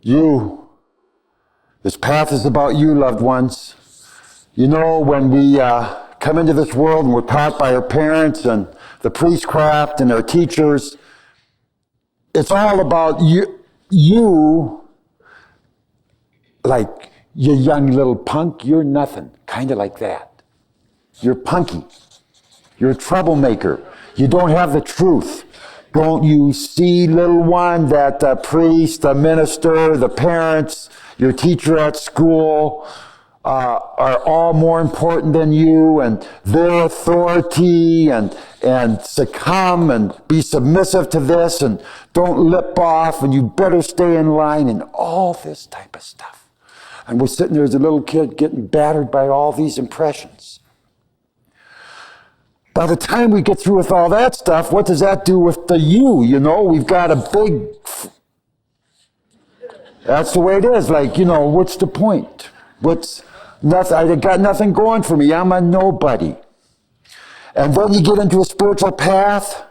You. This path is about you, loved ones. You know, when we come into this world and we're taught by our parents and the priestcraft and our teachers, it's all about you, like, you young little punk, you're nothing. Kind of like that. You're punky. You're a troublemaker. You don't have the truth. Don't you see, little one, that the priest, the minister, the parents, your teacher at school are all more important than you, and their authority, and succumb and be submissive to this, and don't lip off, and you better stay in line, and all this type of stuff. And we're sitting there as a little kid getting battered by all these impressions. By the time we get through with all that stuff, what does that do with the you? You know, we've got a big... That's the way it is. Like, you know, what's the point? I got nothing going for me. I'm a nobody. And then you get into a spiritual path,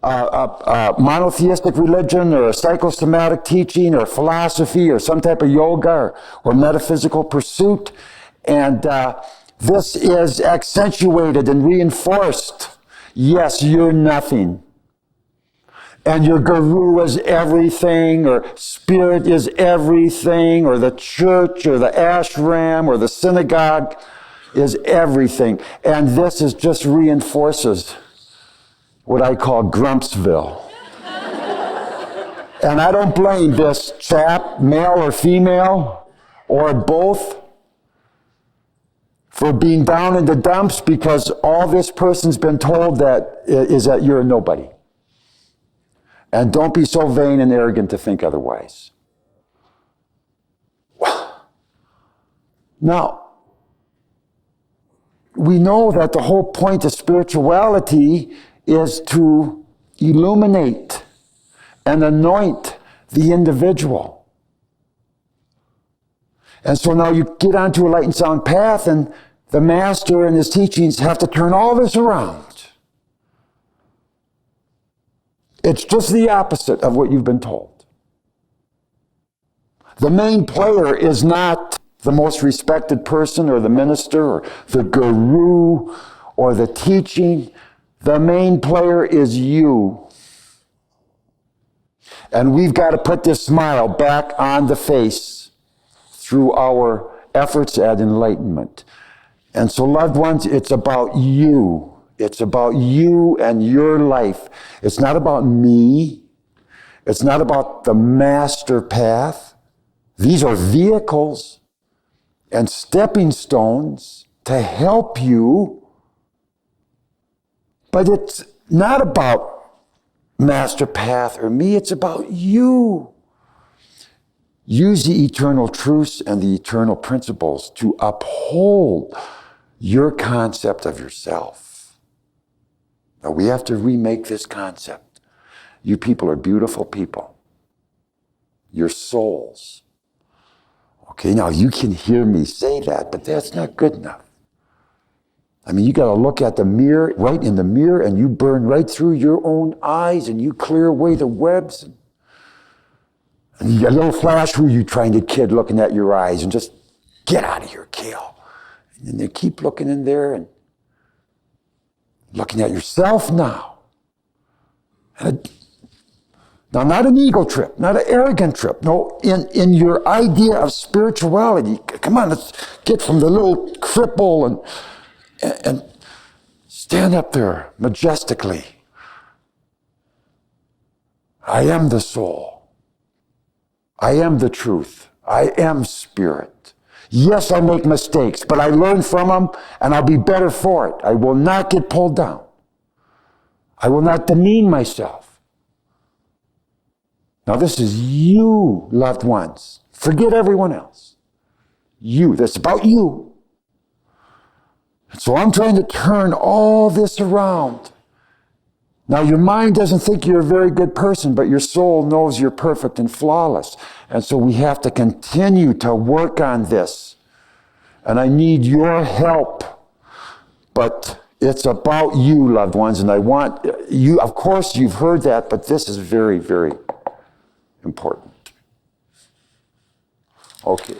a monotheistic religion, or a psychosomatic teaching, or philosophy, or some type of yoga, or metaphysical pursuit, and this is accentuated and reinforced. Yes, you're nothing. And your guru is everything, or spirit is everything, or the church, or the ashram, or the synagogue is everything. And this just reinforces what I call Grumpsville. And I don't blame this chap, male or female, or both, for being down in the dumps, because all this person's been told is that you're a nobody. And don't be so vain and arrogant to think otherwise. Now, we know that the whole point of spirituality is to illuminate and anoint the individual. And so now you get onto a light and sound path, and the master and his teachings have to turn all this around. It's just the opposite of what you've been told. The main player is not the most respected person, or the minister, or the guru, or the teaching. The main player is you. And we've got to put this smile back on the face through our efforts at enlightenment. And so, loved ones, it's about you. It's about you and your life. It's not about me. It's not about the master path. These are vehicles and stepping stones to help you. But it's not about master path or me. It's about you. Use the eternal truths and the eternal principles to uphold your concept of yourself. Now, we have to remake this concept. You people are beautiful people. You're souls. Okay, now you can hear me say that, but that's not good enough. I mean, you got to look at the mirror, right in the mirror, and you burn right through your own eyes, and you clear away the webs. And you get a little flash where you trying to kid looking at your eyes, and just get out of here, Kale. And then they keep looking in there and looking at yourself now. Now, not an ego trip, not an arrogant trip. No, in your idea of spirituality, come on, let's get from the little cripple and stand up there majestically. I am the soul. I am the truth. I am spirit. Yes, I make mistakes, but I learn from them, and I'll be better for it. I will not get pulled down. I will not demean myself. Now, this is you, loved ones. Forget everyone else. You. That's about you. And so I'm trying to turn all this around. Now, your mind doesn't think you're a very good person, but your soul knows you're perfect and flawless. And so we have to continue to work on this. And I need your help. But It's about you, loved ones, and I want you, of course you've heard that, but this is very, very important. Okay.